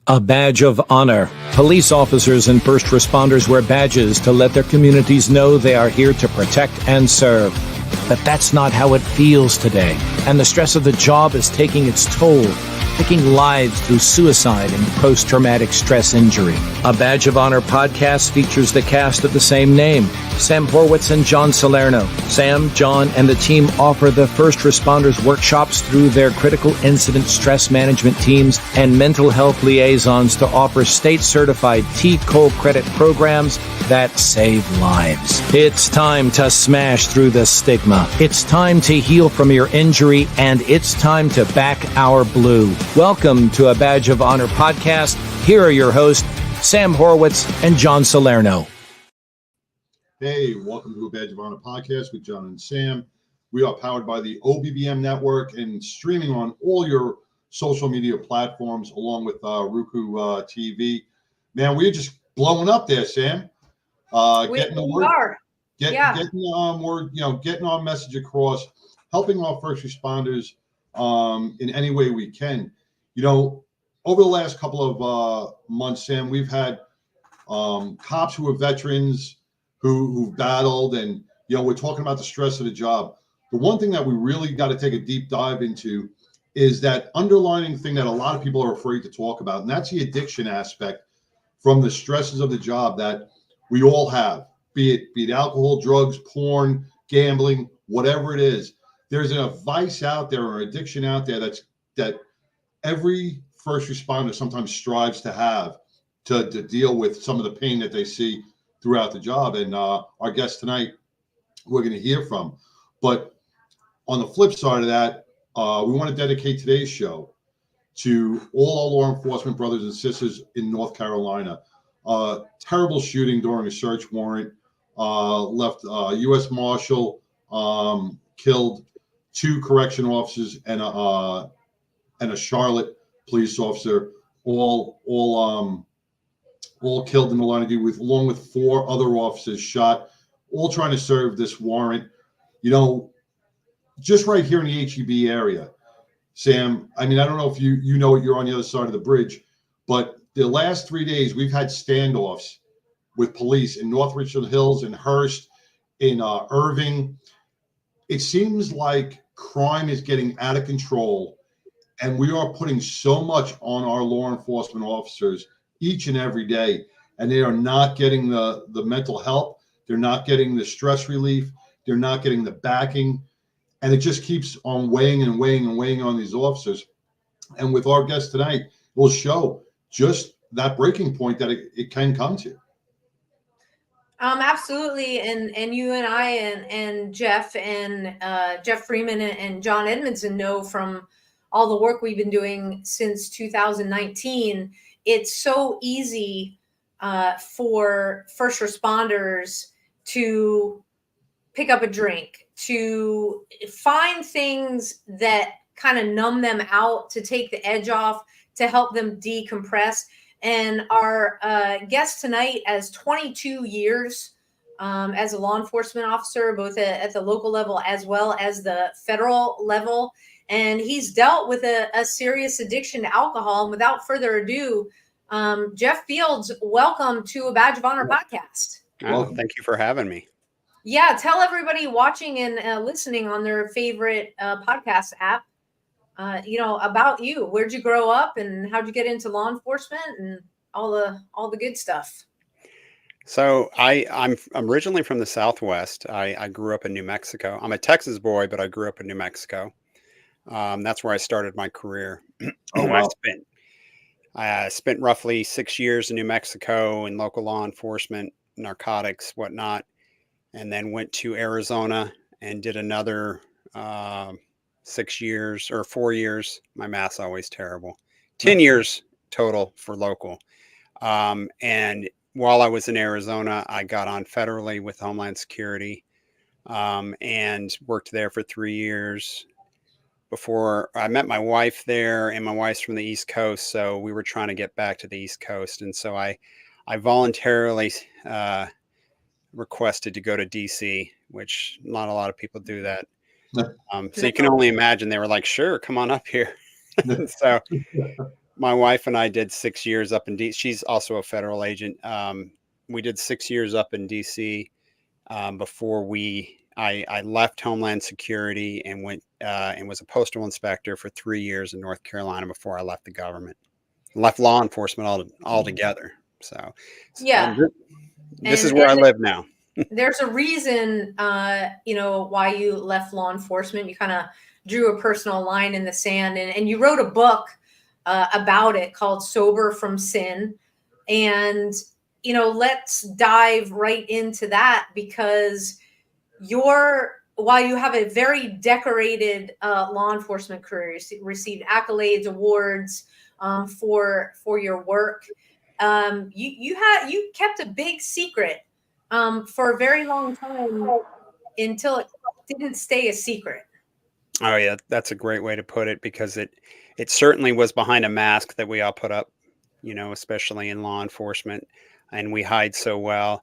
A badge of honor. Police officers and first responders wear badges to let their communities know they are here to protect and serve. But that's not how it feels today, and the stress of the job is taking its toll, taking lives through suicide and post-traumatic stress injury. A Badge of Honor podcast features the cast of the same name, Sam Horwitz and John Salerno. Sam, John, and the team offer the first responders workshops through their critical incident stress management teams and mental health liaisons to offer state-certified T-COLE credit programs that save lives. It's time to smash through the stigma. It's time to heal from your injury, and it's time to back our blue. Welcome to A Badge of Honor podcast. Here are your hosts, Sam Horwitz and John Salerno. Hey, welcome to A Badge of Honor podcast with John and Sam. We are powered by the OBBM network and streaming on all your social media platforms along with Roku TV. Man, we're just blowing up there, Sam. Getting the word, getting our message across, helping our first responders in any way we can. You know, over the last couple of months, Sam, we've had cops who are veterans who battled, and we're talking about the stress of the job. The one thing that we really got to take a deep dive into is that underlying thing that a lot of people are afraid to talk about, and that's the addiction aspect from the stresses of the job that we all have, be it alcohol, drugs, porn, gambling, whatever it is. There's a vice out there or addiction out there that every first responder sometimes strives to have to deal with some of the pain that they see throughout the job. And our guest tonight, we're going to hear from. But on the flip side of that, we want to dedicate today's show to all our law enforcement brothers and sisters in North Carolina. Terrible shooting during a search warrant left U.S. Marshal killed 2 correction officers and a Charlotte police officer, all killed in the line of duty, along with 4 other officers shot, all trying to serve this warrant. Just right here in the HEB area, Sam. I mean, I don't know if you know you're on the other side of the bridge, but the last 3 days we've had standoffs with police in North Richland Hills, in Hearst, in Irving. It seems like crime is getting out of control, and we are putting so much on our law enforcement officers each and every day, and they are not getting the mental help. They're not getting the stress relief. They're not getting the backing, and it just keeps on weighing and weighing and weighing on these officers. And with our guest tonight, we'll show just that breaking point that it can come to. Absolutely. And you and I and Jeff Freeman and John Edmondson know from all the work we've been doing since 2019, it's so easy for first responders to pick up a drink, to find things that kind of numb them out, to take the edge off, to help them decompress. And our guest tonight has 22 years as a law enforcement officer, both at the local level as well as the federal level. And he's dealt with a serious addiction to alcohol. And without further ado, Jeff Fields, welcome to A Badge of Honor podcast. Oh, thank you for having me. Yeah, tell everybody watching and listening on their favorite podcast app, about you. Where'd you grow up and how'd you get into law enforcement and all the good stuff? So I'm originally from the Southwest. I grew up in New Mexico. I'm a Texas boy, but I grew up in New Mexico. That's where I started my career. Oh, wow. I spent roughly 6 years in New Mexico in local law enforcement, narcotics, whatnot, and then went to Arizona and did another 6 years or 4 years. My math's always terrible. 10 years total for local. And while I was in Arizona, I got on federally with Homeland Security and worked there for 3 years before I met my wife there, and my wife's from the East Coast. So we were trying to get back to the East Coast. And so I voluntarily requested to go to DC, which not a lot of people do that. So you can only imagine they were like, sure, come on up here. So my wife and I did 6 years up in DC. She's also a federal agent. We did 6 years up in DC before I left Homeland Security and went and was a postal inspector for 3 years in North Carolina before I left the government, left law enforcement altogether. So, Yeah. this is where I live now. There's a reason, why you left law enforcement. You kind of drew a personal line in the sand, and you wrote a book about it called Sober from Sin. And, let's dive right into that, because while you have a very decorated law enforcement career, you received accolades, awards for your work. You kept a big secret for a very long time until it didn't stay a secret. Oh yeah, that's a great way to put it, because it certainly was behind a mask that we all put up, especially in law enforcement, and we hide so well.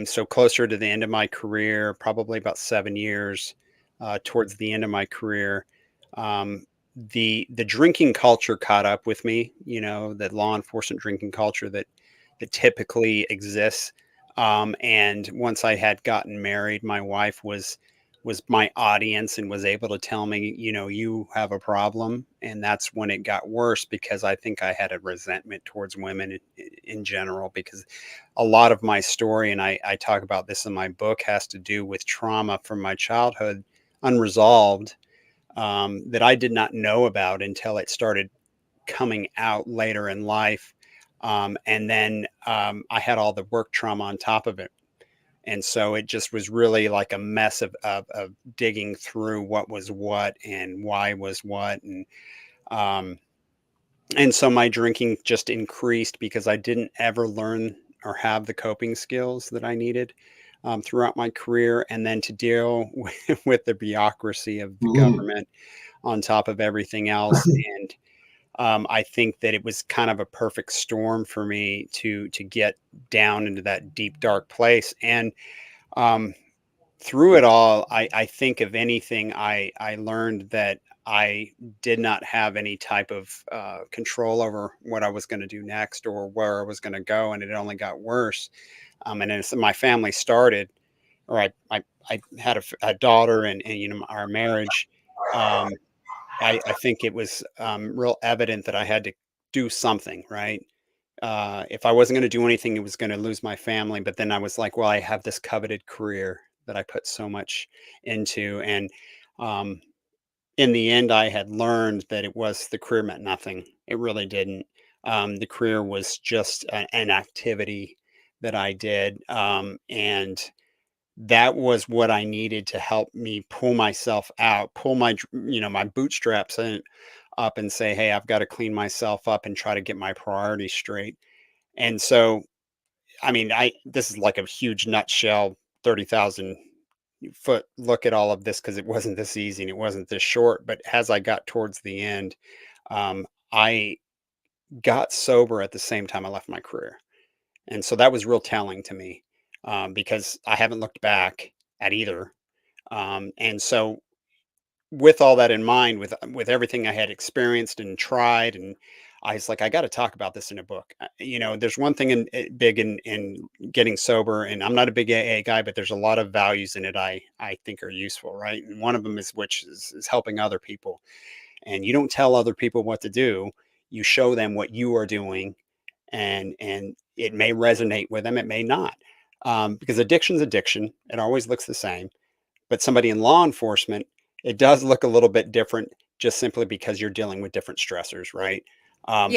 So closer to the end of my career, probably about 7 years, towards the end of my career, the drinking culture caught up with me. The law enforcement drinking culture that typically exists. And once I had gotten married, my wife was my audience and was able to tell me, you have a problem. And that's when it got worse, because I think I had a resentment towards women in general, because a lot of my story, and I talk about this in my book, has to do with trauma from my childhood, unresolved, that I did not know about until it started coming out later in life. And then I had all the work trauma on top of it. And so it just was really like a mess of digging through what was what and why was what. And so my drinking just increased because I didn't ever learn or have the coping skills that I needed throughout my career. And then to deal with the bureaucracy of the government on top of everything else. And I think that it was kind of a perfect storm for me to get down into that deep, dark place. And through it all, I think if anything, I learned that I did not have any type of control over what I was going to do next or where I was going to go. And it only got worse. And as my family started, or I had a daughter and our marriage, I think it was real evident that I had to do something, right? If I wasn't going to do anything, it was going to lose my family. But then I was like, well, I have this coveted career that I put so much into. And in the end, I had learned that the career meant nothing. It really didn't. The career was just an activity that I did. And that was what I needed to help me pull myself out, pull my bootstraps up and say, hey, I've got to clean myself up and try to get my priorities straight. And so, I mean, this is like a huge nutshell, 30,000 foot look at all of this, because it wasn't this easy and it wasn't this short. But as I got towards the end, I got sober at the same time I left my career. And so that was real telling to me. Because I haven't looked back at either. And so with all that in mind, with everything I had experienced and tried, and I was like, I got to talk about this in a book. There's one thing big in getting sober, and I'm not a big AA guy, but there's a lot of values in it I think are useful, right? And one of them is helping other people. And you don't tell other people what to do. You show them what you are doing, and it may resonate with them. It may not. Because addiction's addiction. It always looks the same. But somebody in law enforcement, it does look a little bit different, just simply because you're dealing with different stressors, right? So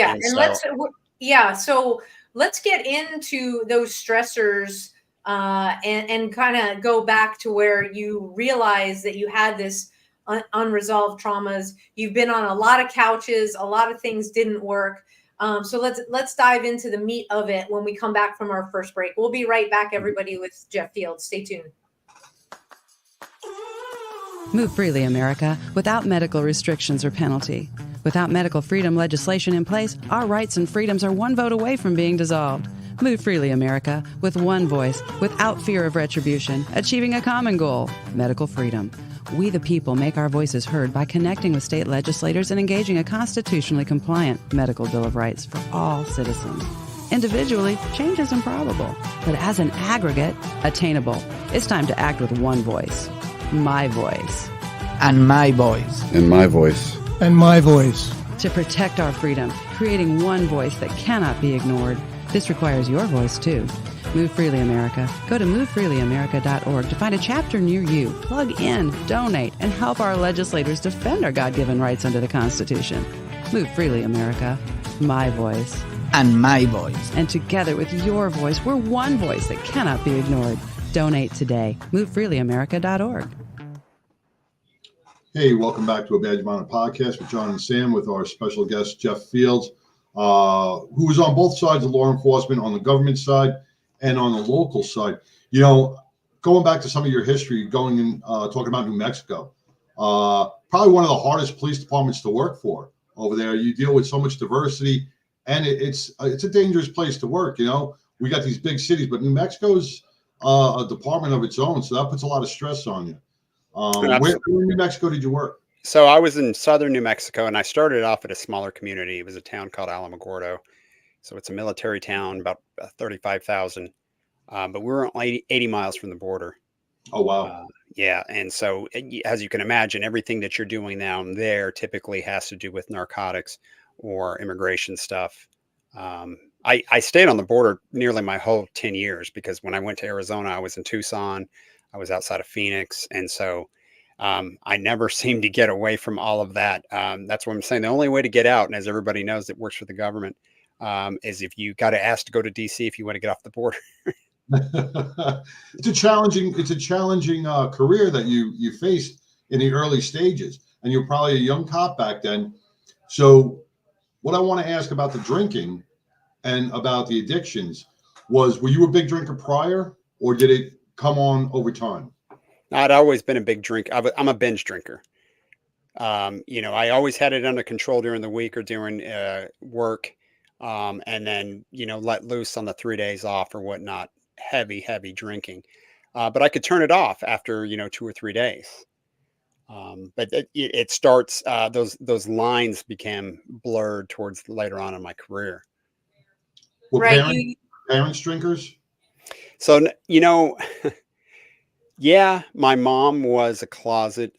let's get into those stressors and kind of go back to where you realize that you had this unresolved traumas. You've been on a lot of couches, a lot of things didn't work. So let's dive into the meat of it when we come back from our first break. We'll be right back, everybody, with Jeff Fields. Stay tuned. Move freely, America, without medical restrictions or penalty. Without medical freedom legislation in place, our rights and freedoms are one vote away from being dissolved. Move freely, America, with one voice, without fear of retribution, achieving a common goal, medical freedom. We the people make our voices heard by connecting with state legislators and engaging a constitutionally compliant medical Bill of Rights for all citizens. Individually, change is improbable, but as an aggregate, attainable. It's time to act with one voice. My voice. And my voice. And my voice. And my voice. To protect our freedom, creating one voice that cannot be ignored. This requires your voice, too. Move Freely America. Go to movefreelyamerica.org to find a chapter near you. Plug in, donate, and help our legislators defend our God-given rights under the Constitution. Move Freely America. My voice. And my voice. And together with your voice, we're one voice that cannot be ignored. Donate today. MoveFreelyAmerica.org. Hey, welcome back to a Badge of Honor podcast with John and Sam with our special guest, Jeff Fields, who is on both sides of law enforcement, on the government side and on the local side. You know, going back to some of your history, going and talking about New Mexico, probably one of the hardest police departments to work for over there. You deal with so much diversity, and it's a dangerous place to work. You know, we got these big cities, but New Mexico's a department of its own, so that puts a lot of stress on you. Where in New Mexico did you work? So I was in southern New Mexico, and I started off at a smaller community. It was a town called Alamogordo. So it's a military town, about 35,000. But we were only 80 miles from the border. Oh, wow. Yeah. And so, as you can imagine, everything that you're doing down there typically has to do with narcotics or immigration stuff. I stayed on the border nearly my whole 10 years because when I went to Arizona, I was in Tucson. I was outside of Phoenix. And so I never seemed to get away from all of that. That's what I'm saying. The only way to get out, and as everybody knows that works for the government, is if you got to ask to go to DC if you want to get off the border. It's a challenging career that you faced in the early stages, and you're probably a young cop back then. So what I want to ask about the drinking and about the addictions were you a big drinker prior, or did it come on over time? I'd always been a big drinker. I'm a binge drinker. I always had it under control during the week or during work. And then, let loose on the 3 days off or whatnot, heavy drinking. But I could turn it off after, 2 or 3 days. But it starts, those lines became blurred towards later on in my career. Were Right. parents drinkers? So, yeah, my mom was a closet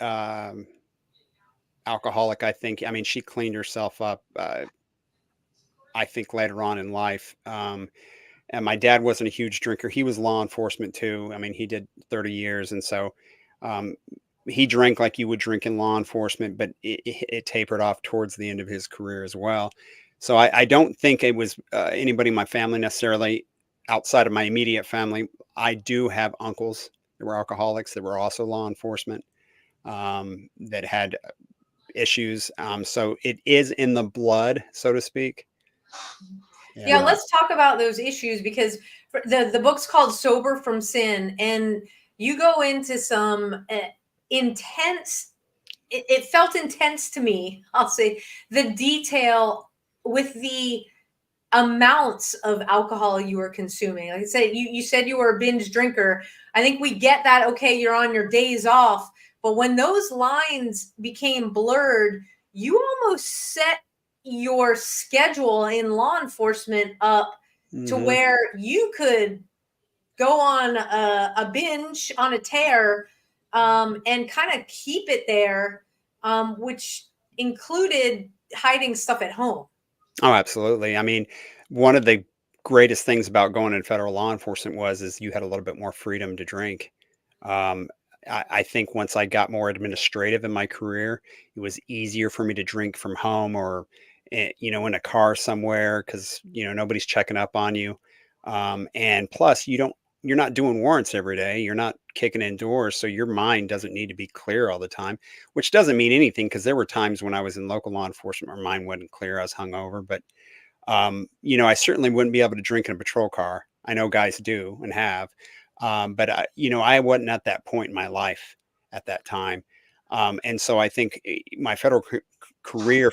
alcoholic, I think. I mean, she cleaned herself up, I think, later on in life. And my dad wasn't a huge drinker. He was law enforcement too. I mean, he did 30 years. And so he drank like you would drink in law enforcement, but it tapered off towards the end of his career as well. So I don't think it was anybody in my family necessarily outside of my immediate family. I do have uncles that were alcoholics that were also law enforcement that had issues. So it is in the blood, so to speak. Yeah, let's talk about those issues because the book's called Sober from Sin, and you go into some intense, it felt intense to me, I'll say, the detail with the amounts of alcohol you were consuming. Like I said, you said you were a binge drinker. I think we get that, okay, you're on your days off, but when those lines became blurred, you almost set your schedule in law enforcement up to where you could go on a binge, on a tear, and kind of keep it there, which included hiding stuff at home. Oh, absolutely. I mean, one of the greatest things about going in federal law enforcement is you had a little bit more freedom to drink. I think once I got more administrative in my career, it was easier for me to drink from home or, in a car somewhere because, nobody's checking up on you. And plus you're not doing warrants every day. You're not kicking in doors. So your mind doesn't need to be clear all the time, which doesn't mean anything because there were times when I was in local law enforcement, my mind wasn't clear. I was hungover, but, I certainly wouldn't be able to drink in a patrol car. I know guys do and have. But I wasn't at that point in my life at that time. And so I think my federal career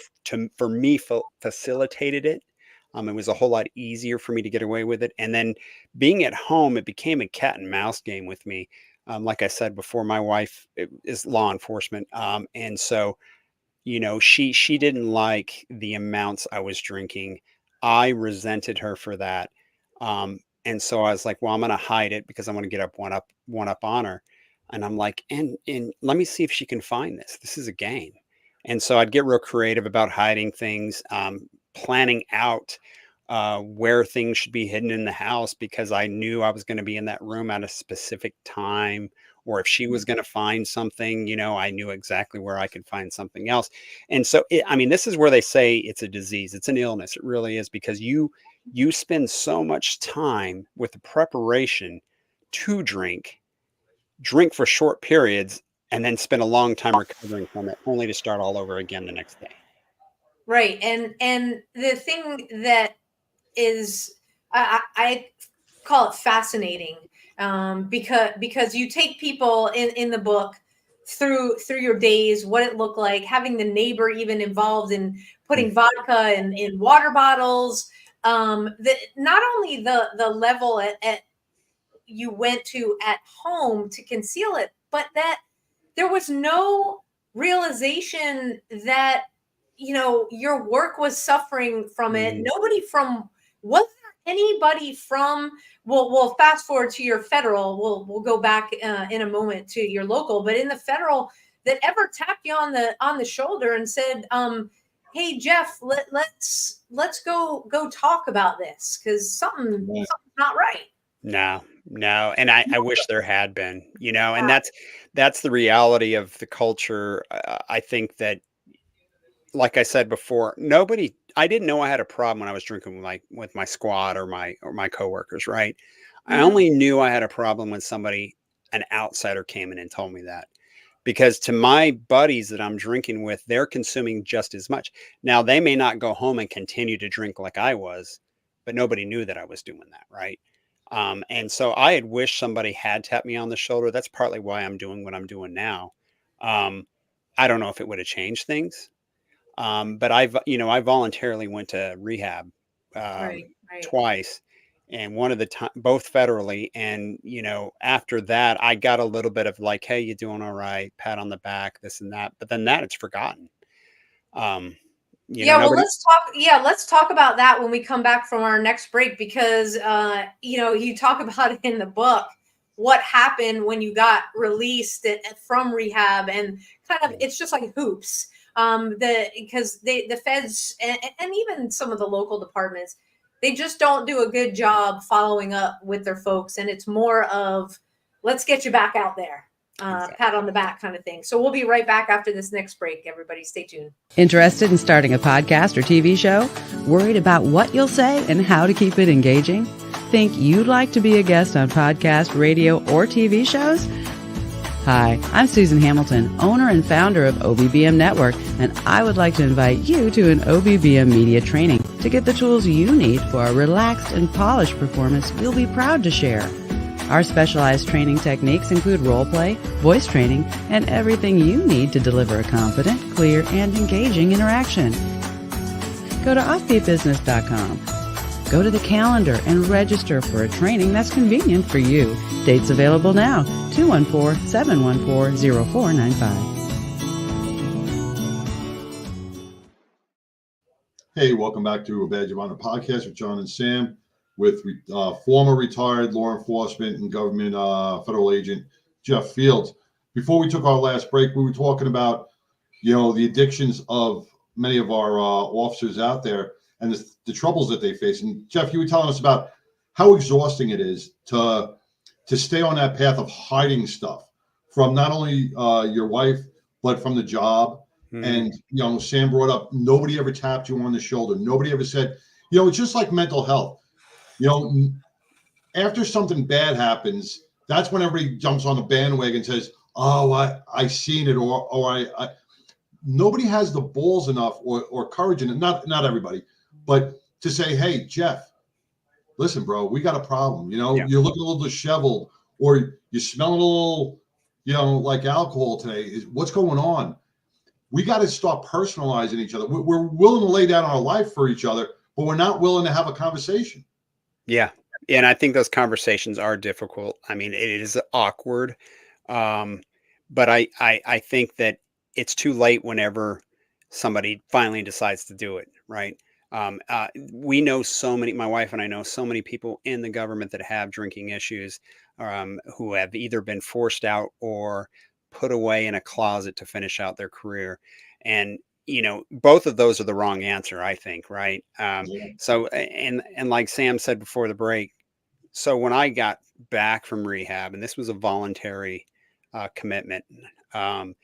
for me facilitated it. It was a whole lot easier for me to get away with it. And then being at home, it became a cat and mouse game with me. Like I said before, my wife is law enforcement. And so, she didn't like the amounts I was drinking. I resented her for that. And so I was like, well, I'm going to hide it because I want to get one up on her. And I'm like, and let me see if she can find this. This is a game. And so I'd get real creative about hiding things, planning out where things should be hidden in the house because I knew I was going to be in that room at a specific time. Or if she was going to find something, I knew exactly where I could find something else. And so, this is where they say it's a disease. It's an illness. It really is, because you spend so much time with the preparation to drink for short periods, and then spend a long time recovering from it, only to start all over again the next day. Right. And the thing that is, I call it fascinating, because you take people in the book through your days, what it looked like, having the neighbor even involved in putting vodka in water bottles, not only the level at you went to at home to conceal it, but that there was no realization that your work was suffering from it. Nobody was there anybody from, we'll fast forward to your federal, we'll go back in a moment to your local, but in the federal, that ever tapped you on the shoulder and said, hey Jeff, let's go talk about this, because something's not right. No. And I wish there had been, and that's the reality of the culture. I think that, like I said before, I didn't know I had a problem when I was drinking with my squad or my coworkers. Right. I only knew I had a problem when an outsider came in and told me that, because to my buddies that I'm drinking with, they're consuming just as much. Now, they may not go home and continue to drink like I was, but nobody knew that I was doing that. Right. And so I had wished somebody had tapped me on the shoulder. That's partly why I'm doing what I'm doing now. I don't know if it would have changed things. But I voluntarily went to rehab Right. twice, and one of the time, both federally. And, after that, I got a little bit of like, hey, you doing all right? Pat on the back, this and that. But then it's forgotten. Let's talk about that when we come back from our next break, because you talk about it in the book, what happened when you got released from rehab, and kind of it's just like hoops, because the feds and even some of the local departments, they just don't do a good job following up with their folks, and it's more of let's get you back out there. Pat on the back kind of thing. So we'll be right back after this next break. Everybody stay tuned. Interested in starting a podcast or TV show? Worried about what you'll say and how to keep it engaging? Think you'd like to be a guest on podcast, radio, or TV shows? Hi, I'm Susan Hamilton, owner and founder of OBBM Network, and I would like to invite you to an OBBM media training to get the tools you need for a relaxed and polished performance you'll be proud to share. Our specialized training techniques include role play, voice training, and everything you need to deliver a confident, clear, and engaging interaction. Go to offbeatbusiness.com. Go to the calendar and register for a training that's convenient for you. Dates available now, 214-714-0495. Hey, welcome back to A Badge of Honor podcast with John and Sam, with former retired law enforcement and government federal agent Jeff Fields. Before we took our last break, we were talking about, the addictions of many of our officers out there and the troubles that they face. And Jeff, you were telling us about how exhausting it is to stay on that path of hiding stuff from not only your wife, but from the job. And, Sam brought up, nobody ever tapped you on the shoulder. Nobody ever said, it's just like mental health. After something bad happens, that's when everybody jumps on the bandwagon and says, oh, I seen it, or I nobody has the balls enough or courage in it. Not everybody, but to say, hey, Jeff, listen, bro, we got a problem. You're looking a little disheveled, or you're smelling a little, like alcohol today. What's going on? We got to start personalizing each other. We're willing to lay down our life for each other, but we're not willing to have a conversation. Yeah. And I think those conversations are difficult. I mean, it is awkward. But I think that it's too late whenever somebody finally decides to do it, right? We know so many, my wife and I know so many people in the government that have drinking issues, who have either been forced out or put away in a closet to finish out their career. And, both of those are the wrong answer, I think, right? Yeah. And like Sam said before the break, so when I got back from rehab, and this was a voluntary commitment, um,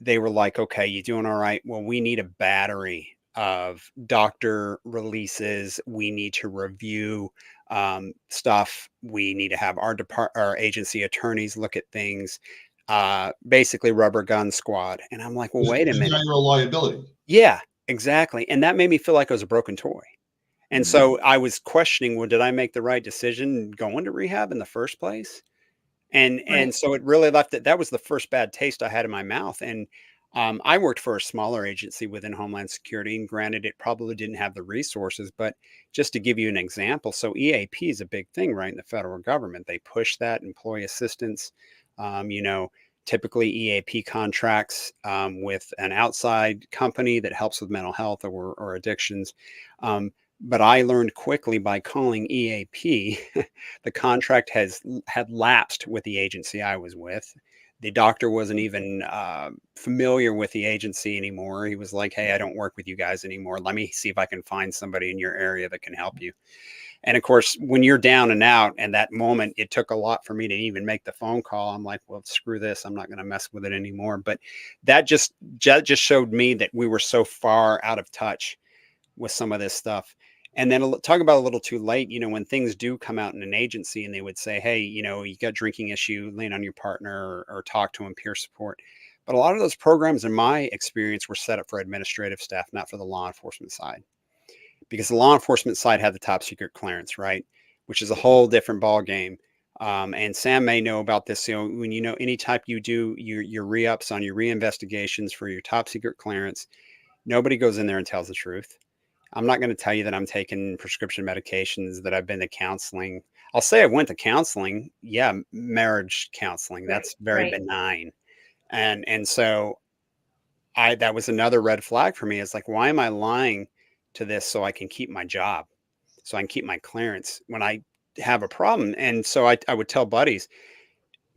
they were like, okay, you doing all right? Well, we need a battery of doctor releases. We need to review stuff. We need to have our agency attorneys look at things. Basically, rubber gun squad. And I'm like, well, wait a Because now minute. you're a liability. Yeah, exactly. And that made me feel like I was a broken toy. And Mhm. so I was questioning, well, did I make the right decision going to rehab in the first place? And Right. so it really left it. That was the first bad taste I had in my mouth. And I worked for a smaller agency within Homeland Security, and granted, it probably didn't have the resources. But just to give you an example, so EAP is a big thing, right, in the federal government. They push that employee assistance. Um, you know, Typically EAP contracts with an outside company that helps with mental health or addictions. Um, but I learned quickly by calling EAP, the contract had lapsed with the agency I was with. The doctor wasn't even familiar with the agency anymore. He was like, "Hey, I don't work with you guys anymore. Let me see if I can find somebody in your area that can help you." And of course, when you're down and out, and that moment, it took a lot for me to even make the phone call. I'm like, "Well, screw this. I'm not going to mess with it anymore." But that just showed me that we were so far out of touch with some of this stuff. And then talk about a little too late, when things do come out in an agency and they would say, hey, you got drinking issue, lean on your partner or talk to him, peer support. But a lot of those programs, in my experience, were set up for administrative staff, not for the law enforcement side, because the law enforcement side had the top secret clearance, right? Which is a whole different ball game. And Sam may know about this. When any type you do your re-ups on your reinvestigations for your top secret clearance, nobody goes in there and tells the truth. I'm not going to tell you that I'm taking prescription medications, that I've been to counseling. I'll say I went to counseling. Yeah, marriage counseling. Right. That's very Right. benign. And so that was another red flag for me. It's like, why am I lying to this so I can keep my job, so I can keep my clearance when I have a problem? And so I would tell buddies,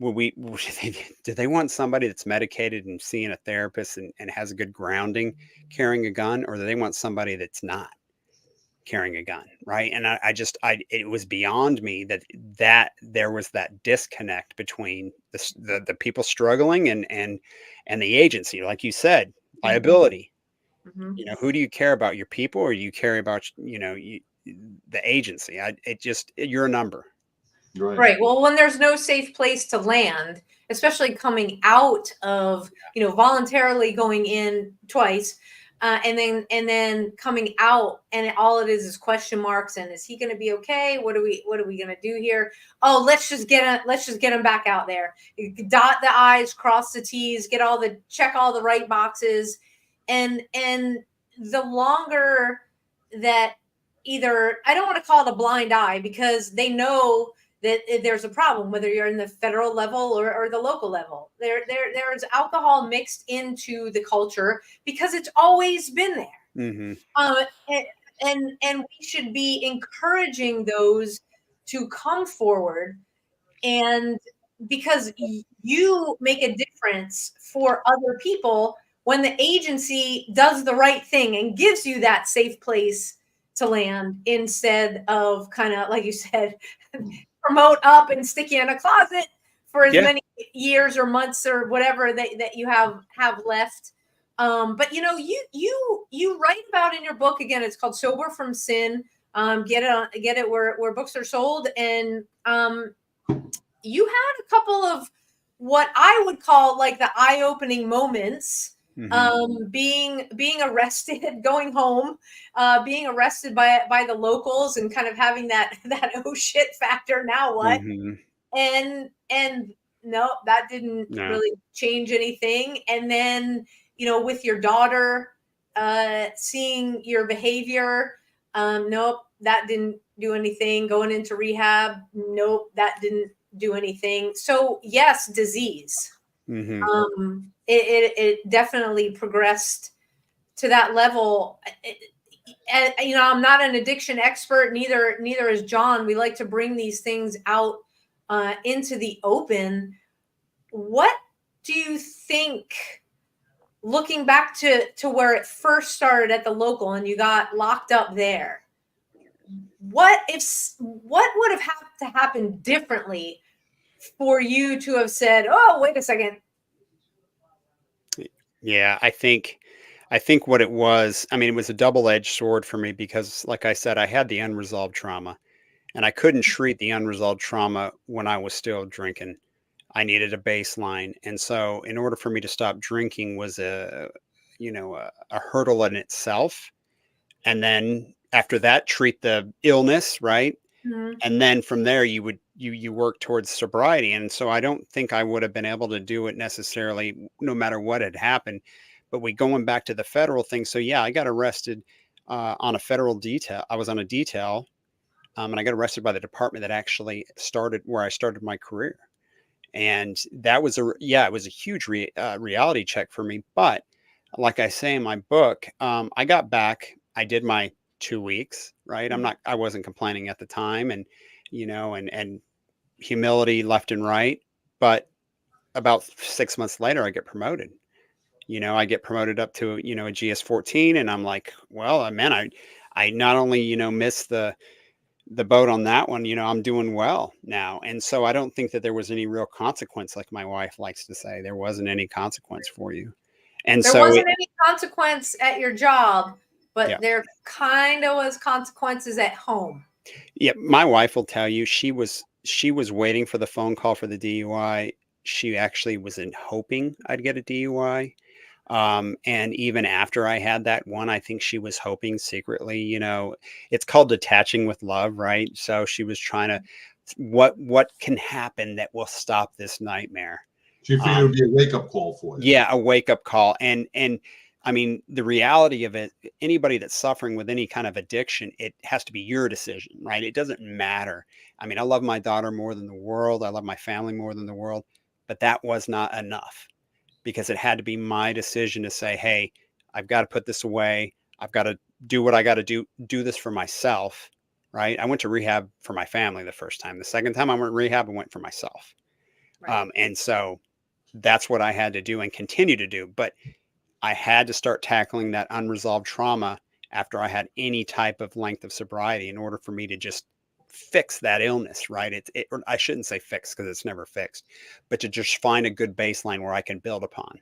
do they want somebody that's medicated and seeing a therapist and has a good grounding carrying a gun, or do they want somebody that's not carrying a gun, right? And it was beyond me that there was that disconnect between the people struggling and the agency, like you said, liability. Mhm. Who do you care about, your people, or do you care about the agency? You're a number. Right. Right. Well, when there's no safe place to land, especially coming out of, voluntarily going in twice, and then coming out, and all it is question marks. And is he going to be okay? What are we going to do here? Oh, let's just get him back out there. Dot the I's, cross the T's, check all the right boxes, and the longer that, either, I don't want to call it a blind eye, because they know that there's a problem, whether you're in the federal level or the local level. There's alcohol mixed into the culture because it's always been there. Mm-hmm. And we should be encouraging those to come forward, and because you make a difference for other people when the agency does the right thing and gives you that safe place to land, instead of, kind of like you said, promote up and stick you in a closet for as Yeah. many years or months or whatever that you have left. But you write about in your book, again, it's called Sober from Sin. Get it where books are sold. And you had a couple of what I would call like the eye-opening moments. Mm-hmm. Being arrested, going home, being arrested by the locals, and kind of having that oh shit factor. Now what? Mm-hmm. And no, that didn't No. really change anything. And then, with your daughter, seeing your behavior, nope, that didn't do anything. Going into rehab, nope, that didn't do anything. So yes, disease. Mm-hmm. It definitely progressed to that level. And you know, I'm not an addiction expert, neither is John. We like to bring these things out into the open. What do you think, looking back to where it first started at the local and you got locked up there, what would have had to happen differently for you to have said, oh, wait a second? Yeah, I think what it was, I mean, it was a double-edged sword for me because, like I said, I had the unresolved trauma and I couldn't treat the unresolved trauma when I was still drinking. I needed a baseline. And so in order for me to stop drinking was a hurdle in itself. And then after that, treat the illness, right? Mm-hmm. And then from there, you work towards sobriety. And so I don't think I would have been able to do it necessarily no matter what had happened. But going back to the federal thing. So yeah, I got arrested on a federal detail. I was on a detail and I got arrested by the department that actually started where I started my career. And that was it was a huge reality check for me. But like I say in my book, I got back, I did my 2 weeks, right? I wasn't complaining at the time and, and humility left and right. But about 6 months later, I get promoted. I get promoted up to, a GS-14 and I'm like, well, man, I not only, missed the boat on that one, I'm doing well now. And so I don't think that there was any real consequence. Like my wife likes to say, there wasn't any consequence for you. And there wasn't any consequence at your job, but yeah. There kind of was consequences at home. Yeah. My wife will tell you, she was waiting for the phone call for the DUI. She actually was hoping I'd get a DUI. And even after I had that one, I think she was hoping secretly, it's called detaching with love, right? So she was trying to, what can happen that will stop this nightmare? She figured it would be a wake-up call for you. Yeah, a wake-up call. And I mean, the reality of it, anybody that's suffering with any kind of addiction, it has to be your decision, right? It doesn't matter. I mean, I love my daughter more than the world. I love my family more than the world, but that was not enough. Because it had to be my decision to say, hey, I've got to put this away. I've got to do what I got to do this for myself, right? I went to rehab for my family the first time. The second time I went to rehab, I went for myself. Right. And so that's what I had to do and continue to do. But I had to start tackling that unresolved trauma after I had any type of length of sobriety in order for me to just fix that illness, right? I shouldn't say fix because it's never fixed, but to just find a good baseline where I can build upon.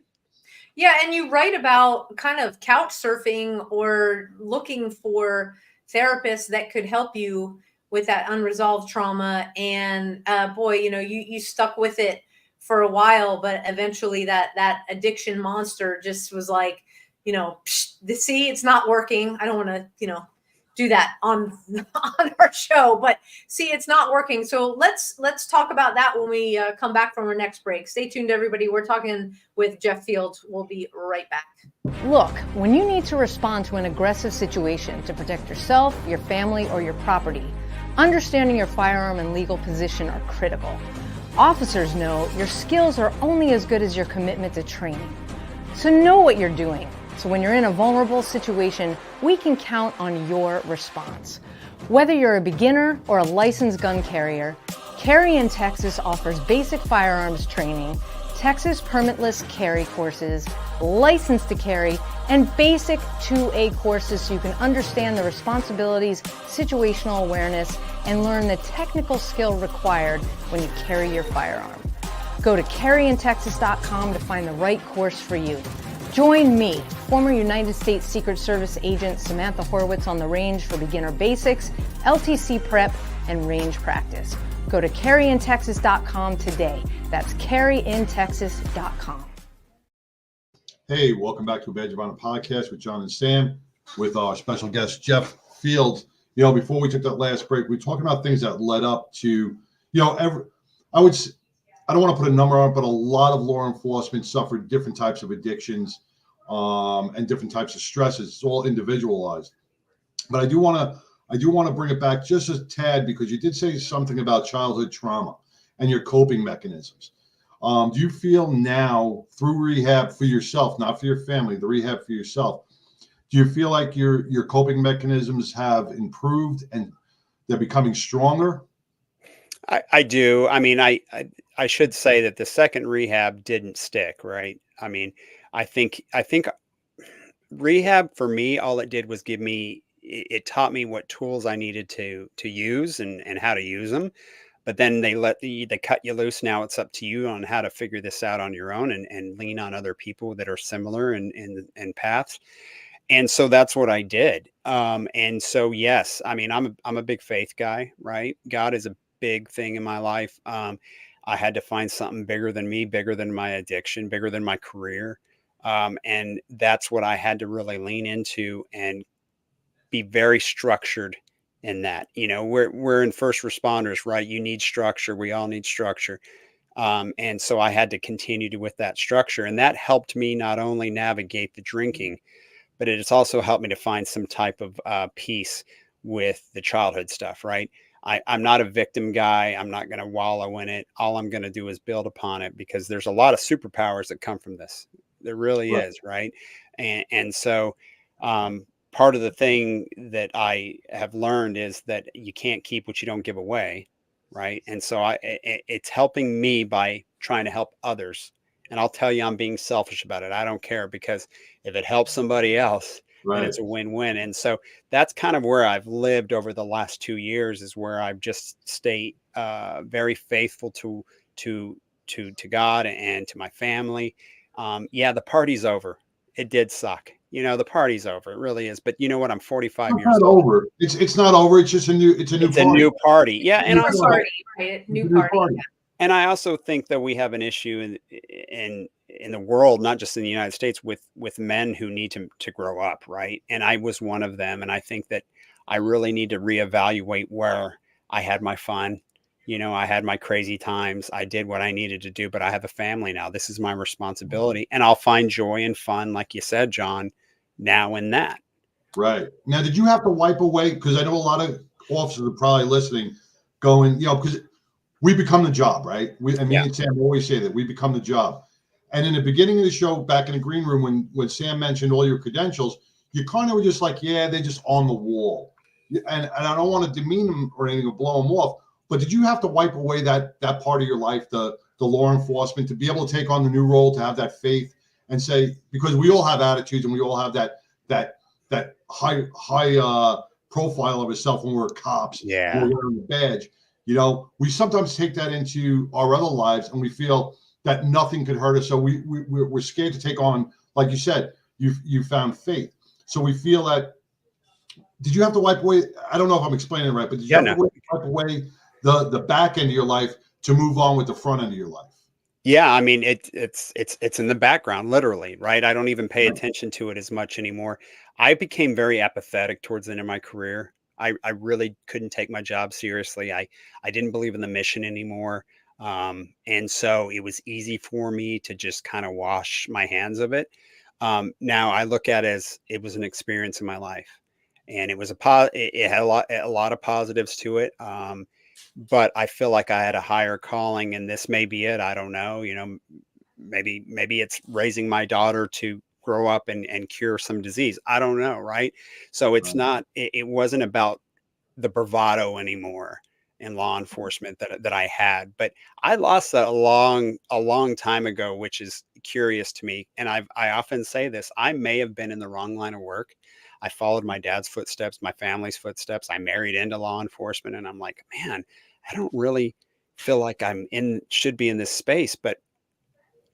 Yeah. And you write about kind of couch surfing or looking for therapists that could help you with that unresolved trauma. And boy, you stuck with it for a while, but eventually that addiction monster just was like, see, it's not working. I don't want to, do that on our show, but see, it's not working. So let's talk about that when we come back from our next break. Stay tuned, everybody. We're talking with Jeff Fields. We'll be right back. Look, when you need to respond to an aggressive situation to protect yourself, your family, or your property, understanding your firearm and legal position are critical. Officers know your skills are only as good as your commitment to training. So know what you're doing. So when you're in a vulnerable situation, we can count on your response. Whether you're a beginner or a licensed gun carrier, Carry in Texas offers basic firearms training, Texas permitless carry courses, license to carry, and basic 2A courses so you can understand the responsibilities, situational awareness, and learn the technical skill required when you carry your firearm. Go to carryintexas.com to find the right course for you. Join me, former United States Secret Service agent Samantha Horwitz, on the range for beginner basics, LTC prep, and range practice. Go to carryintexas.com today. That's carryintexas.com. Hey, welcome back to a Badge of Honor podcast with John and Sam, with our special guest, Jeff Fields. Before we took that last break, we were talking about things that led up to, I don't want to put a number on it, but a lot of law enforcement suffered different types of addictions and different types of stresses. It's all individualized. But I do want to bring it back just a tad, because you did say something about childhood trauma. and your coping mechanisms. Do you feel now through rehab for yourself, not for your family, the rehab for yourself, do you feel like your coping mechanisms have improved and they're becoming stronger? I do. I mean, I should say that the second rehab didn't stick, right? I mean, I think rehab for me, all it did was give me it taught me what tools I needed to use and how to use them. But then they cut you loose. Now it's up to you on how to figure this out on your own and lean on other people that are similar in paths. And so that's what I did. And so, yes, I mean, I'm a big faith guy, right? God is a big thing in my life. I had to find something bigger than me, bigger than my addiction, bigger than my career. And that's what I had to really lean into and be very structured in that. You know, we're in first responders, right? You need structure. We all need structure. And so I had to continue with that structure. And that helped me not only navigate the drinking, but it's also helped me to find some type of peace with the childhood stuff, right? I'm not a victim guy. I'm not going to wallow in it. All I'm going to do is build upon it because there's a lot of superpowers that come from this. There really Right. is, right? And so part of the thing that I have learned is that you can't keep what you don't give away, right? And so it's helping me by trying to help others. And I'll tell you, I'm being selfish about it. I don't care because if it helps somebody else, then Right. it's a win-win. And so that's kind of where I've lived over the last 2 years, is where I've just stayed very faithful to God and to my family. Yeah, the party's over. It did suck. You know, the party's over. It really is. But you know what? I'm 45 It's years not old. over. It's not over. It's just a new It's a party. new party. Yeah, and New New also, party. party, right? It's a New new party. party. and I also think that we have an issue in the world, not just in the United States, with men who need to grow up, right? And I was one of them, and I think that I really need to reevaluate where I had my fun. You know, I had my crazy times. I did what I needed to do, but I have a family now. This is my responsibility, and I'll find joy and fun, like you said, John, now in that. Right. Now, did you have to wipe away? Because I know a lot of officers are probably listening, going, because we become the job, right? Me Yeah. and Sam always say that we become the job. And in the beginning of the show, back in the green room, when Sam mentioned all your credentials, you kind of were just like, yeah, they're just on the wall. And I don't want to demean them or anything or blow them off. But did you have to wipe away that part of your life, the law enforcement, to be able to take on the new role, to have that faith and say, because we all have attitudes and we all have that high profile of ourselves when we're cops, Yeah. when we're wearing the badge. We sometimes take that into our other lives and we feel that nothing could hurt us. So we're scared to take on, like you said, you found faith. So we feel that. Did you have to wipe away? I don't know if I'm explaining it right, but did you have to wipe away the back end of your life to move on with the front end of your life? Yeah, I mean it's in the background, literally, right? I don't even pay Right. attention to it as much anymore. I became very apathetic towards the end of my career. I really couldn't take my job seriously. I didn't believe in the mission anymore. And so it was easy for me to just kind of wash my hands of it. Now I look at it as it was an experience in my life, and it was it had a lot of positives to it. But I feel like I had a higher calling, and this may be it. I don't know. Maybe it's raising my daughter to grow up and cure some disease. I don't know, right? So it's Right. not. It wasn't about the bravado anymore in law enforcement that I had. But I lost that a long time ago, which is curious to me. And I often say this: I may have been in the wrong line of work. I followed my dad's footsteps, my family's footsteps. I married into law enforcement, and I'm like, man, I don't really feel like should be in this space. But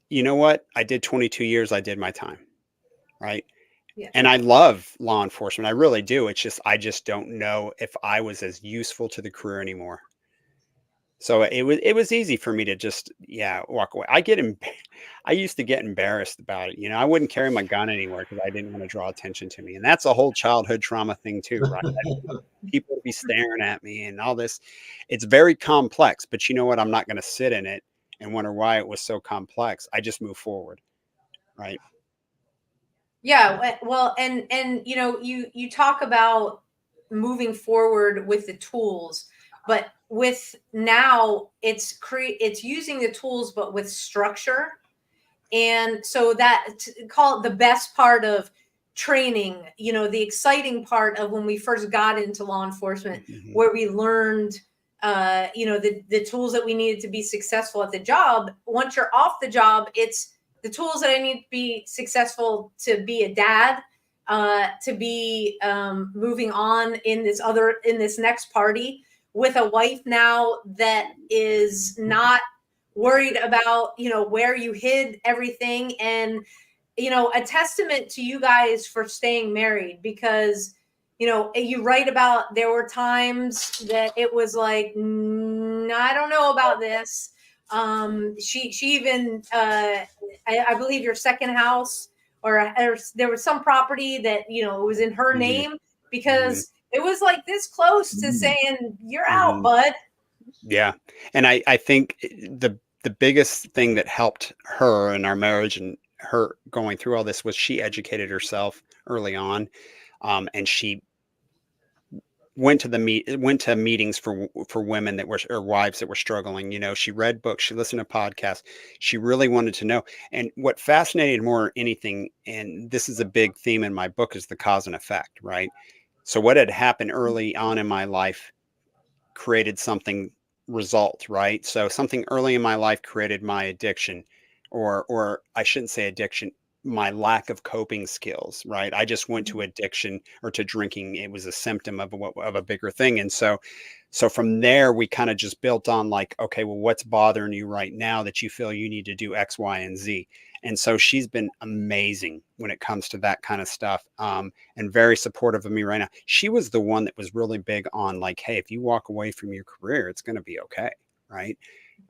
you know what? I did 22 years. I did my time, right? Yeah. And I love law enforcement. I really do. It's just, I just don't know if I was as useful to the career anymore. So it was easy for me to just, walk away. I used to get embarrassed about it. I wouldn't carry my gun anywhere because I didn't want to draw attention to me. And that's a whole childhood trauma thing too, right? People would be staring at me and all this. It's very complex, but you know what? I'm not going to sit in it and wonder why it was so complex. I just move forward. Right. Yeah, well, and you talk about moving forward with the tools. but with now it's using the tools, but with structure. And so call it the best part of training, the exciting part of when we first got into law enforcement, where we learned, the tools that we needed to be successful at the job. Once you're off the job, it's the tools that I need to be successful to be a dad, to be moving on in this next party with a wife now that is not worried about, where you hid everything. And, a testament to you guys for staying married, because, you write about there were times that it was like, I don't know about this. She even, I believe your second house or there was some property that, it was in her name, because it was like this close to saying, you're out, bud. Yeah. And I think the biggest thing that helped her in our marriage and her going through all this was she educated herself early on. And she went to meetings for women that were, or wives that were struggling. She read books, she listened to podcasts. She really wanted to know. And what fascinated more than anything, and this is a big theme in my book, is the cause and effect, right? So what had happened early on in my life created something result, right? So something early in my life created my addiction, or I shouldn't say addiction, my lack of coping skills, right? I just went to addiction or to drinking. It was a symptom of a bigger thing. And so from there, we kind of just built on like, okay, well, what's bothering you right now that you feel you need to do X, Y, and Z? And so she's been amazing when it comes to that kind of stuff, and very supportive of me right now. She was the one that was really big on like, hey, if you walk away from your career, it's going to be okay, right?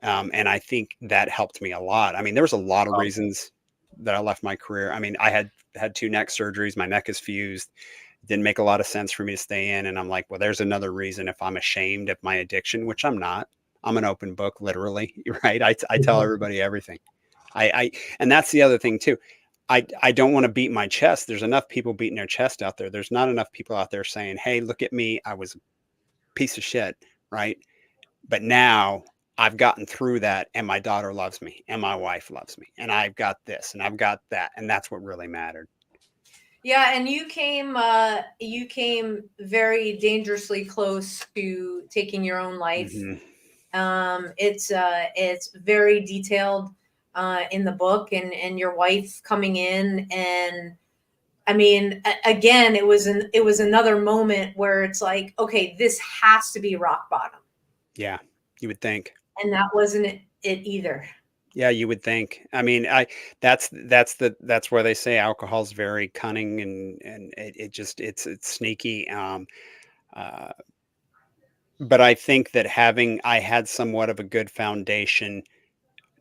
And I think that helped me a lot. I mean, there was a lot of reasons that I left my career. I mean, I had 2 neck surgeries. My neck is fused. It didn't make a lot of sense for me to stay in. And I'm like, well, there's another reason. If I'm ashamed of my addiction, which I'm not, I'm an open book, literally, right? I tell everybody everything. And that's the other thing too. I don't want to beat my chest. There's enough people beating their chest out there. There's not enough people out there saying, hey, look at me. I was a piece of shit. Right. But now I've gotten through that, and my daughter loves me, and my wife loves me, and I've got this, and I've got that. And that's what really mattered. Yeah. And you came very dangerously close to taking your own life. It's very detailed in the book, and your wife coming in. And I mean, again, it was another moment where it's like, okay, this has to be rock bottom. Yeah, you would think. And that wasn't it either. Yeah, you would think. I mean, that's where they say alcohol's very cunning, and it's sneaky. But I think that I had somewhat of a good foundation,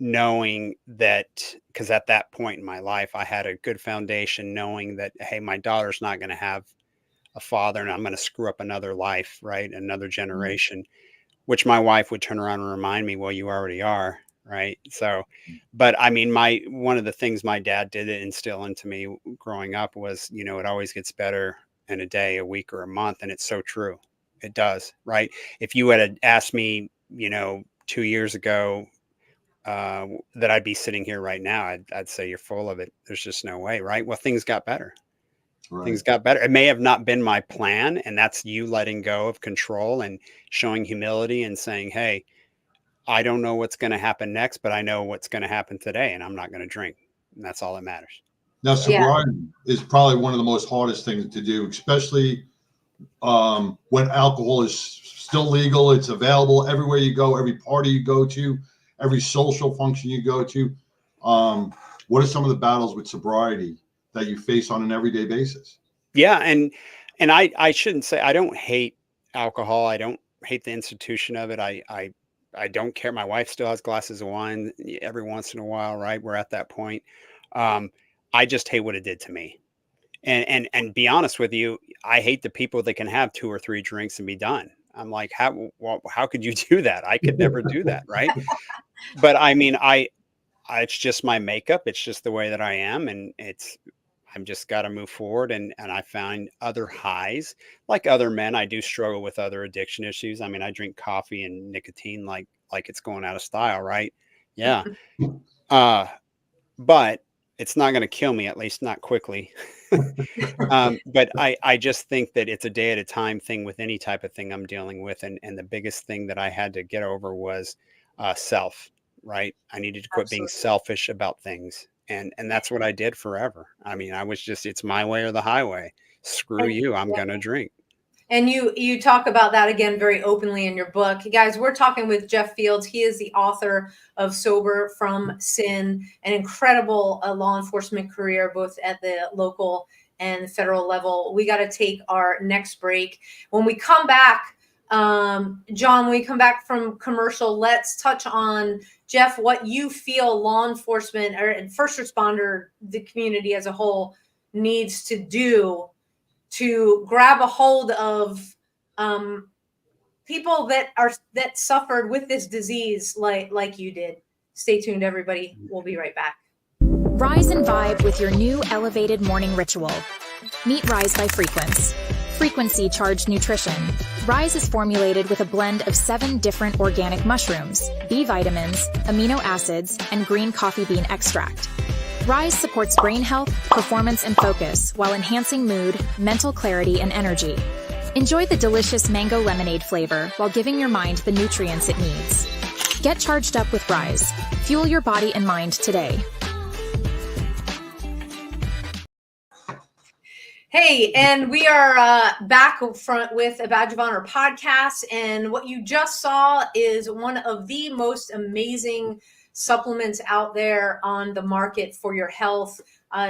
knowing that, because at that point in my life, I had a good foundation knowing that, hey, my daughter's not going to have a father, and I'm going to screw up another life, right? Another generation, which my wife would turn around and remind me, well, you already are. Right. So, but I mean, one of the things my dad did instill into me growing up was, it always gets better in a day, a week, or a month. And it's so true. It does. Right. If you had asked me, 2 years ago, that I'd be sitting here right now, I'd say you're full of it. There's just no way. Right. Well, things got better. Right. Things got better. It may have not been my plan. And that's you letting go of control and showing humility and saying, hey, I don't know what's going to happen next, but I know what's going to happen today, and I'm not going to drink. And that's all that matters. Now, sobriety is probably one of the most hardest things to do, especially when alcohol is still legal. It's available everywhere you go, every party you go to, every social function you go to. What are some of the battles with sobriety that you face on an everyday basis? Yeah. And I shouldn't say I don't hate alcohol. I don't hate the institution of it. I don't care. My wife still has glasses of wine every once in a while, right? We're at that point. I just hate what it did to me. And be honest with you, I hate the people that can have 2 or 3 drinks and be done. I'm like, how could you do that? I could never do that, right? But I mean, it's just my makeup. It's just the way that I am, and I've just got to move forward. And I find other highs. Like other men, I do struggle with other addiction issues. I mean, I drink coffee and nicotine like it's going out of style, right? Yeah. But it's not going to kill me, at least not quickly. But I just think that it's a day at a time thing with any type of thing I'm dealing with. And the biggest thing that I had to get over was self, right? I needed to quit being Absolutely. selfish about things. And that's what I did forever. I mean, it's my way or the highway. Screw And you. I'm going to drink. And you talk about that again very openly in your book. Guys, we're talking with Jeff Fields. He is the author of Sober from Sin, an incredible law enforcement career, both at the local and federal level. We got to take our next break. When we come back, John, when we come back from commercial, let's touch on, Jeff, what you feel law enforcement or first responder, the community as a whole, needs to do to grab a hold of people that suffered with this disease like you did. Stay tuned, everybody. We'll be right back. Rise and vibe with your new elevated morning ritual. Meet Rise by Frequence. Frequency charged nutrition. Rise is formulated with a blend of 7 different organic mushrooms, B vitamins, amino acids, and green coffee bean extract. Rise supports brain health, performance, and focus while enhancing mood, mental clarity, and energy. Enjoy the delicious mango lemonade flavor while giving your mind the nutrients it needs. Get charged up with Rise. Fuel your body and mind today. Hey, and we are back front with a Badge of Honor podcast. And what you just saw is one of the most amazing supplements out there on the market for your health.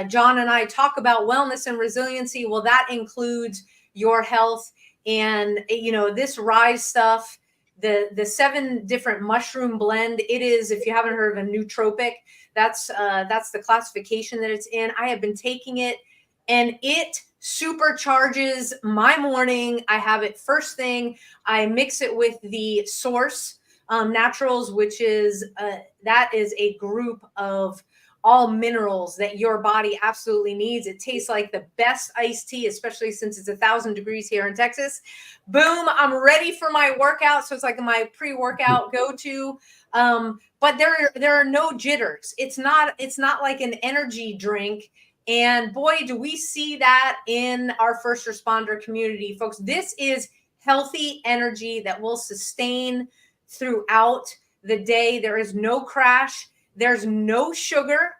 John and I talk about wellness and resiliency. Well, that includes your health. And, this Rise stuff, the 7 different mushroom blend, it is, if you haven't heard of a nootropic, that's the classification that it's in. I have been taking it and it supercharges my morning. I have it first thing. I mix it with the Source Naturals, which is that is a group of all minerals that your body absolutely needs. It tastes like the best iced tea, especially since it's 1,000 degrees here in Texas. Boom, I'm ready for my workout. So it's like my pre-workout go-to. But there are no jitters. It's not like an energy drink. And boy, do we see that in our first responder community, folks. This is healthy energy that will sustain throughout the day. There is no crash. There's no sugar.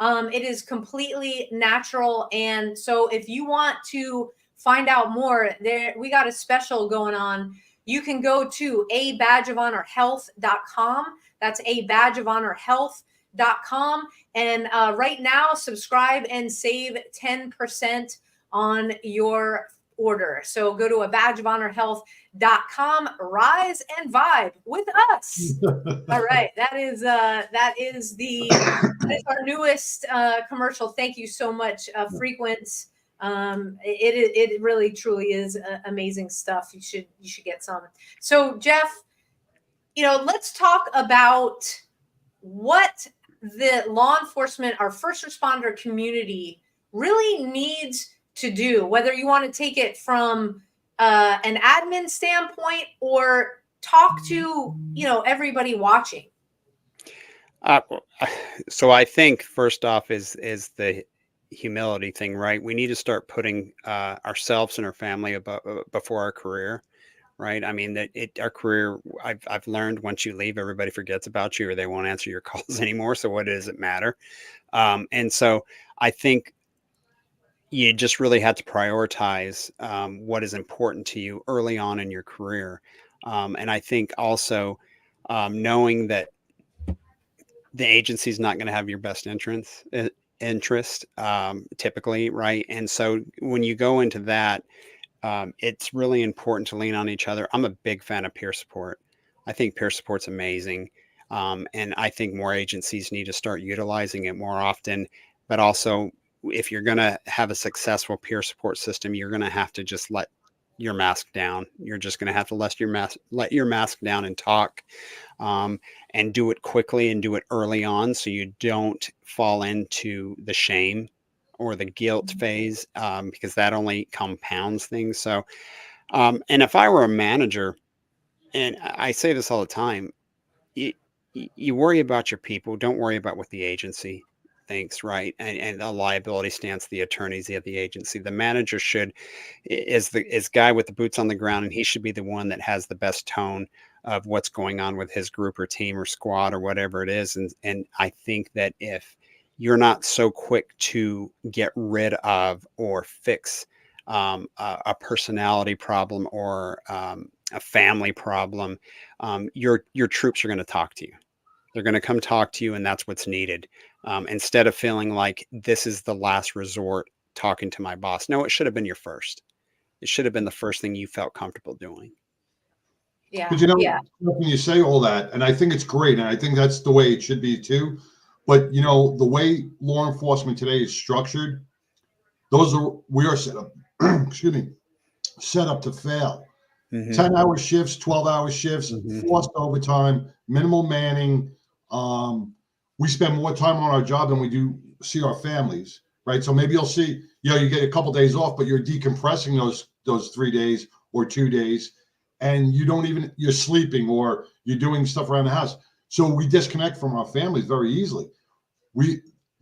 It is completely natural. And so if you want to find out more, we got a special going on. You can go to abadgeofhonorhealth.com. That's abadgeofhonorhealth.com. And right now, subscribe and save 10% on your order. So go to abadgeofhonorhealth.com, rise and vibe with us. All right. That is our newest commercial. Thank you so much, Frequence. It really truly is amazing stuff. You should get some. So Jeff, let's talk about what the law enforcement, our first responder community really needs to do, whether you want to take it from an admin standpoint or talk to, everybody watching. So I think first off is the humility thing, right? We need to start putting ourselves and our family before our career, right? I mean, our career, I've learned once you leave, everybody forgets about you or they won't answer your calls anymore. So what does it matter? And so I think you just really had to prioritize what is important to you early on in your career. And I think also knowing that the agency is not going to have your best interest typically, right? And so when you go into that, it's really important to lean on each other. I'm a big fan of peer support. I think peer support's amazing. And I think more agencies need to start utilizing it more often, but also if you're going to have a successful peer support system, you're going to have to just let your mask down. You're just going to have to let your mask down and talk, and do it quickly and do it early on so you don't fall into the shame or the guilt phase, because that only compounds things. So, and if I were a manager, and I say this all the time, you, you worry about your people, don't worry about what the agency thinks, right? And the liability stance, the attorneys of the agency. The manager is guy with the boots on the ground, and he should be the one that has the best tone of what's going on with his group or team or squad or whatever it is. And I think that if you're not so quick to get rid of or fix a personality problem or a family problem, your troops are going to talk to you. They're going to come talk to you, and that's what's needed. Instead of feeling like this is the last resort, talking to my boss. No, it should have been your first. It should have been the first thing you felt comfortable doing. Yeah. But you know, Yeah. when you say all that, and I think it's great, and I think that's the way it should be too. But you know, the way law enforcement today is structured, we are set up, excuse me, set up to fail. 10-hour shifts, 12-hour shifts, forced overtime, minimal manning. We spend more time on our job than we do see our families, right? So maybe you'll see, you get a couple days off, but you're decompressing those 3 days or 2 days, and you're sleeping or you're doing stuff around the house. So we disconnect from our families very easily. We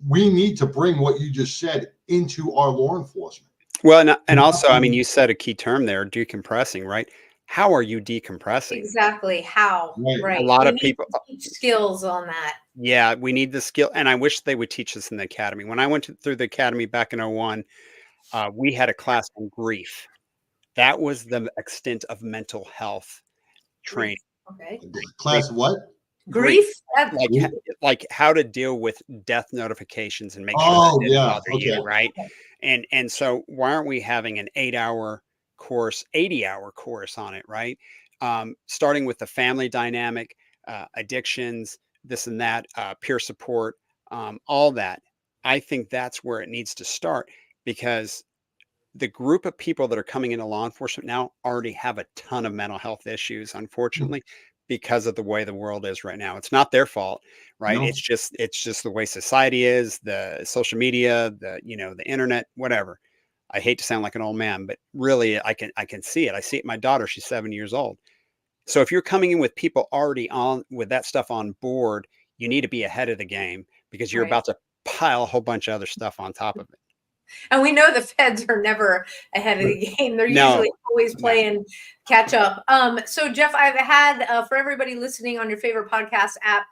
need to bring what you just said into our law enforcement. Well, and also, I mean, you said a key term there, decompressing, right? How are you decompressing? Exactly. How? Right. A lot we of people teach skills on that. Yeah, we need the skill, and I wish they would teach us in the academy. When I went through the academy back in 01, we had a class on grief. That was the extent of mental health training. Okay. Class what? Grief? Like how to deal with death notifications and make sure that didn't bother you, right? And so why aren't we having an 8-hour course, 80-hour course on it, right? Starting with the family dynamic, addictions, this and that, peer support, all that. I think that's where it needs to start, because the group of people that are coming into law enforcement now already have a ton of mental health issues, unfortunately, because of the way the world is right now. It's not their fault, right? No. It's just the way society is, the social media, the internet, whatever. I hate to sound like an old man, but really I can see it. I see it. My daughter, she's 7 years old. So if you're coming in with people already on with that stuff on board, you need to be ahead of the game, because you're about to pile a whole bunch of other stuff on top of it. And we know the feds are never ahead of the game. They're usually always playing catch up. So Jeff, I've had, for everybody listening on your favorite podcast app,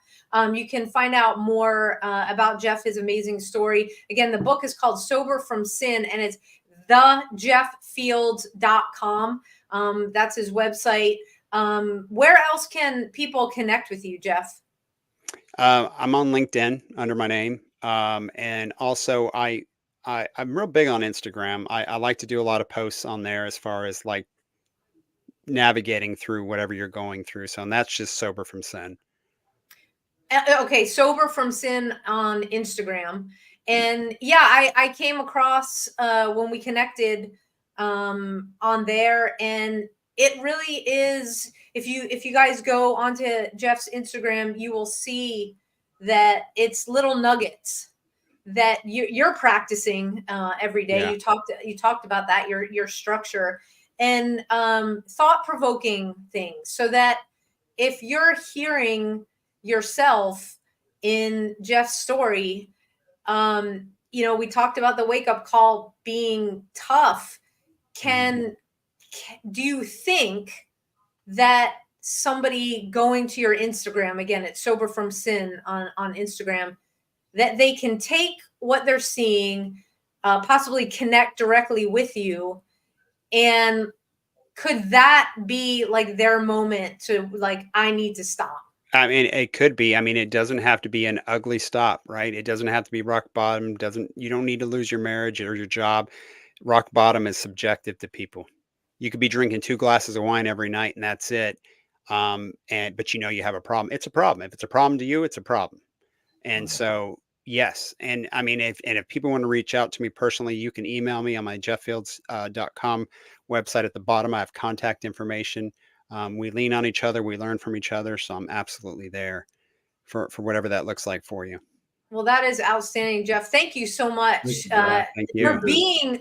you can find out more about Jeff, his amazing story. Again, the book is called Sober from Sin, and it's thejefffields.com. That's his website. Where else can people connect with you, Jeff? I'm on LinkedIn under my name. And also I'm real big on Instagram. I like to do a lot of posts on there as far as like navigating through whatever you're going through. So, and that's just Sober from Sin. Okay. Sober from Sin on Instagram. And yeah, I came across, when we connected, on there, and it really is, if you guys go onto Jeff's Instagram, you will see that it's little nuggets that you're practicing every day. Yeah. You talked about that, your structure, and thought-provoking things, so that if you're hearing yourself in Jeff's story, we talked about the wake-up call being tough. Do you think that somebody going to your Instagram, again, it's Sober from Sin on Instagram, that they can take what they're seeing, possibly connect directly with you, and could that be like their moment to like, I need to stop? I mean, it could be. I mean, it doesn't have to be an ugly stop, right? It doesn't have to be rock bottom. You don't need to lose your marriage or your job. Rock bottom is subjective to people. You could be drinking 2 glasses of wine every night and that's it. But you have a problem. It's a problem. If it's a problem to you, it's a problem. And so, yes. And I mean, if people want to reach out to me personally, you can email me on my jefffields.com website. At the bottom, I have contact information. We lean on each other. We learn from each other. So I'm absolutely there for whatever that looks like for you. Well, that is outstanding, Jeff. Thank you so much Thank you.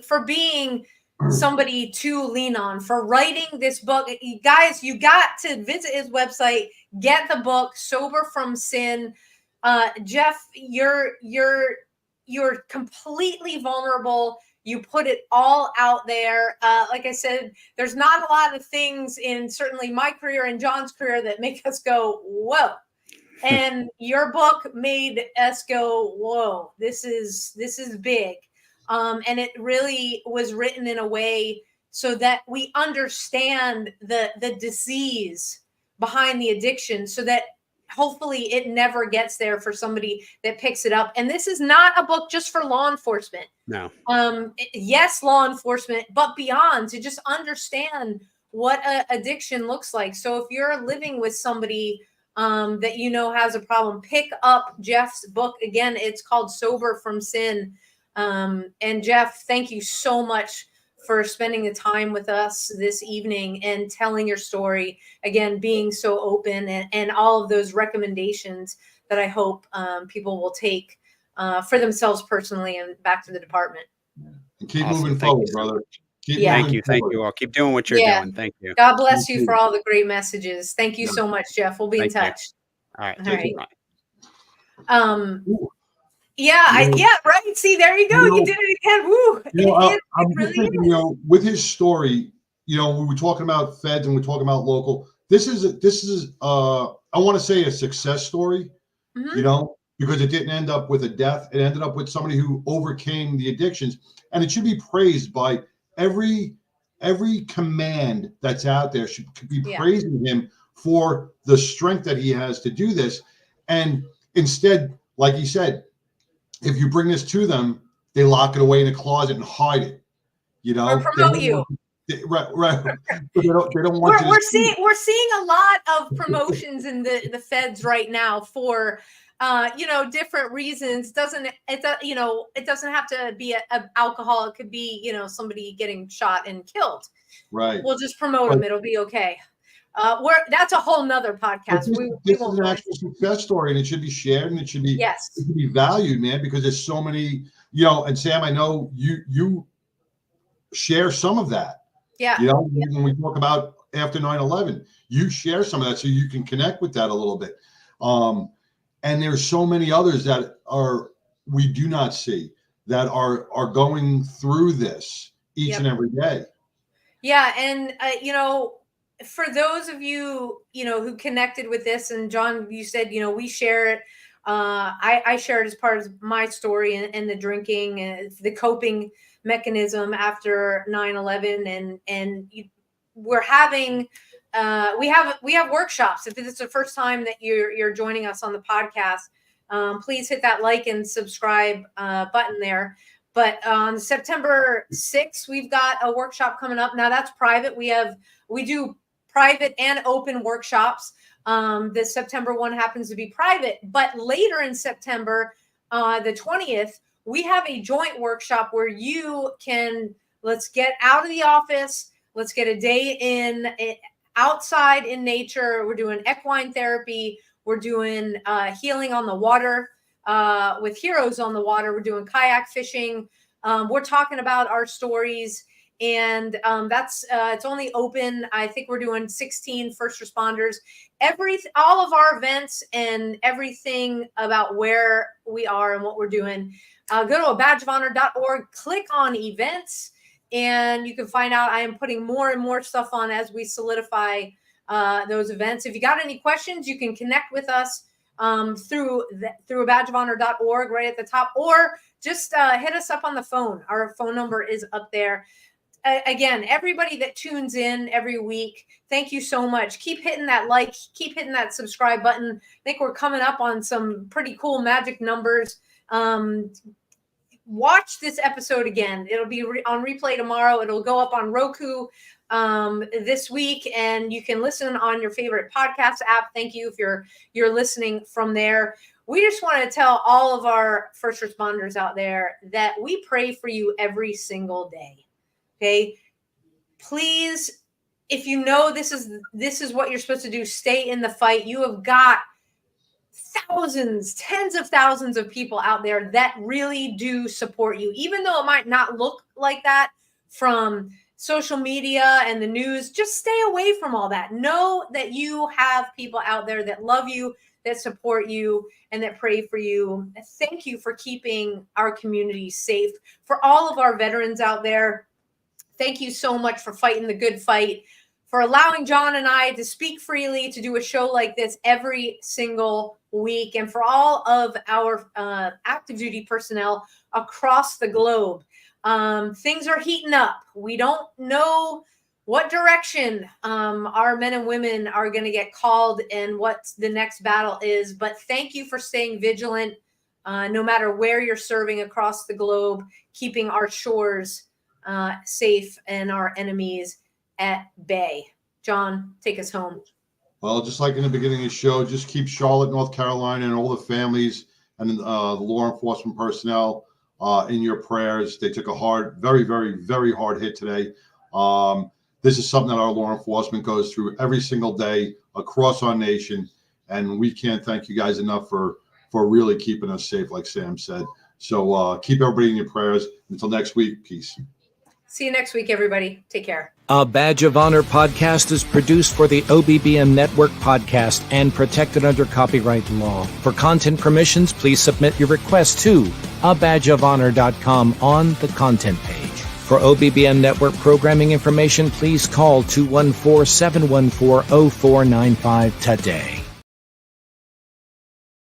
for being somebody to lean on, for writing this book. You guys, you got to visit his website, get the book, Sober from Sin. Jeff, you're completely vulnerable. You put it all out there. Like I said, there's not a lot of things in certainly my career and John's career that make us go, whoa. And your book made us go, whoa, this is big. And it really was written in a way so that we understand the disease behind the addiction, so that hopefully it never gets there for somebody that picks it up. And this is not a book just for law enforcement. No. Yes, law enforcement, but beyond, to just understand what addiction looks like. So if you're living with somebody that you know has a problem, pick up Jeff's book. Again, it's called Sober from Sin. And Jeff, thank you so much for spending the time with us this evening and telling your story, again, being so open, and all of those recommendations that I hope people will take for themselves personally and back to the department. And keep moving forward, brother. Thank you. I'll keep doing what you're doing. Thank you. God bless you for all the great messages. Thank you so much, Jeff. We'll be in touch. All right. Right. See, there you go. You did it again. Woo. I'm just thinking, with his story, we were talking about feds and we're talking about local. This is I want to say a success story, because it didn't end up with a death. It ended up with somebody who overcame the addictions, and it should be praised by every command that's out there should be praising him for the strength that he has to do this. And instead, like he said, if you bring this to them, they lock it away in a closet and hide it. Or promote you. Right. But they don't want we're seeing a lot of promotions in the feds right now for different reasons. It doesn't have to be a alcohol. It could be, somebody getting shot and killed. Right. We'll just promote them. It'll be okay. That's a whole nother podcast. This is an actual success story, and it should be shared, and it should be valued, man, because there's so many, and Sam, I know you share some of that. Yeah. When we talk about after 9/11, you share some of that so you can connect with that a little bit. And there's so many others that we do not see that are going through this each and every day. Yeah. And, for those of you, who connected with this, and John, you said, we share it. I share it as part of my story and the drinking and the coping mechanism after 9/11. And we're having, we have workshops. If it's the first time that you're joining us on the podcast, please hit that like and subscribe button there. But on September 6th, we've got a workshop coming up. Now that's private. We do private and open workshops. The September one happens to be private, but later in September, the 20th, we have a joint workshop where let's get out of the office. Let's get a day outside in nature. We're doing equine therapy. We're doing healing on the water with Heroes on the Water. We're doing kayak fishing. We're talking about our stories. And it's only open. I think we're doing 16 first responders. All of our events and everything about where we are and what we're doing. Go to abadgeofhonor.org, click on events, and you can find out. I am putting more and more stuff on as we solidify those events. If you got any questions, you can connect with us through abadgeofhonor.org right at the top, or just hit us up on the phone. Our phone number is up there. Again, everybody that tunes in every week, thank you so much. Keep hitting that like, keep hitting that subscribe button. I think we're coming up on some pretty cool magic numbers. Watch this episode again. It'll be on replay tomorrow. It'll go up on Roku this week, and you can listen on your favorite podcast app. Thank you if you're listening from there. We just want to tell all of our first responders out there that we pray for you every single day. Okay, please, if you know this is what you're supposed to do, stay in the fight. You have got thousands, tens of thousands of people out there that really do support you, even though it might not look like that from social media and the news. Just stay away from all that. Know that you have people out there that love you, that support you, and that pray for you. Thank you for keeping our community safe. For all of our veterans out there, thank you so much for fighting the good fight, for allowing John and I to speak freely, to do a show like this every single week, and for all of our active duty personnel across the globe. Things are heating up. We don't know what direction our men and women are going to get called and what the next battle is. But thank you for staying vigilant, no matter where you're serving across the globe, keeping our shores safe and our enemies at bay. John, take us home. Well, just like in the beginning of the show, just keep Charlotte, North Carolina, and all the families and the law enforcement personnel in your prayers. They took a hard, very, very, very hard hit today. This is something that our law enforcement goes through every single day across our nation, and we can't thank you guys enough for really keeping us safe, like Sam said. So keep everybody in your prayers. Until next week, peace. See you next week, everybody. Take care. A Badge of Honor podcast is produced for the OBBM Network podcast and protected under copyright law. For content permissions, please submit your request to abadgeofhonor.com on the content page. For OBBM Network programming information, please call 214-714-0495 today.